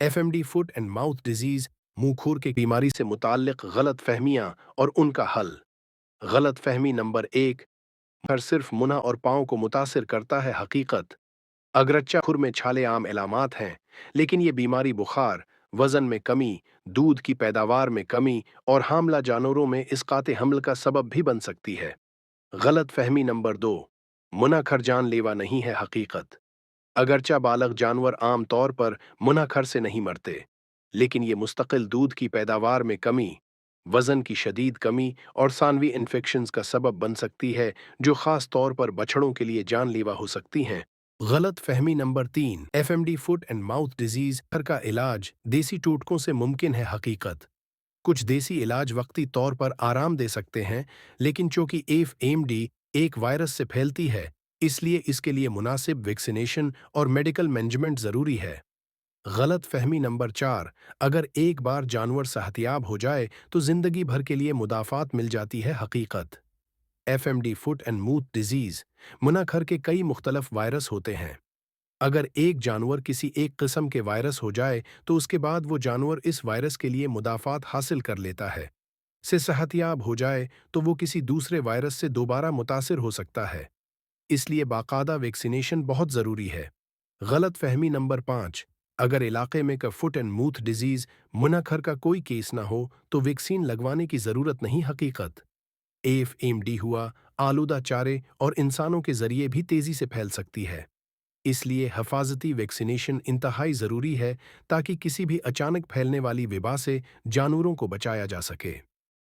FMD foot and mouth disease मुंह खुर की बीमारी से मुताल्लिक गलत फहमियाँ और उनका हल। गलत फहमी नंबर 1। हर सिर्फ मुना और पाँव को मुतासिर करता है हकीकत। अगरच्चा खुर में छाले आम इलामात हैं, लेकिन ये बीमारी बुखार, वजन में कमी, दूध की पैदावार में कमी और हामला जानवरों में इसकाते हमल का सबब भी बन सकती है। गलत फहमी नंबर 2। मुनाखर जानलेवा नहीं है हकीकत। अगरचा बालग जानवर आम तौर पर मुनाखर से नहीं मरते, लेकिन ये मुस्तकिल दूध की पैदावार में कमी, वजन की शदीद कमी और सानवी इन्फेक्शंस का सबब बन सकती है, जो खास तौर पर बछड़ों के लिए जानलेवा हो सकती हैं। गलत फहमी number 3। FMD foot and mouth disease का इलाज देसी टोटकों से मुमकिन है हकीकत। कुछ देसी इलाज वक्ती तौर पर आराम दे सकते हैं, लेकिन चूंकि एफएमडी एक वायरस से फैलती है, इसलिए इसके लिए मुनासिब वैक्सीनेशन और मेडिकल मैनेजमेंट जरूरी है। गलत फहमी नंबर 4। अगर एक बार जानवर सेहतियाब हो जाए तो जिंदगी भर के लिए मुदाफात मिल जाती है हकीकत। एफएमडी फुट एंड मूथ डिजीज मुनाखर के कई मुख्तलफ वायरस होते हैं। अगर एक जानवर किसी एक किस्म के वायरस हो जाए तो उसके बाद वो जानवर इस वायरस के लिए मुदाफात हासिल कर लेता है। से सेहतियाब हो जाए तो वो किसी दूसरे वायरस से दोबारा मुतासिर हो सकता है, इसलिए बाकायदा वैक्सीनेशन बहुत ज़रूरी है। गलत फहमी नंबर 5। अगर इलाके में का फुट एंड मूथ डिजीज मुनाखर का कोई केस ना हो तो वैक्सीन लगवाने की ज़रूरत नहीं हकीकत। एफएमडी हुआ आलूदा चारे और इंसानों के जरिए भी तेज़ी से फैल सकती है, इसलिए हफाजती वैक्सीनेशन इंतहाई ज़रूरी है ताकि किसी भी अचानक फैलने वाली वबा से जानवरों को बचाया जा सके।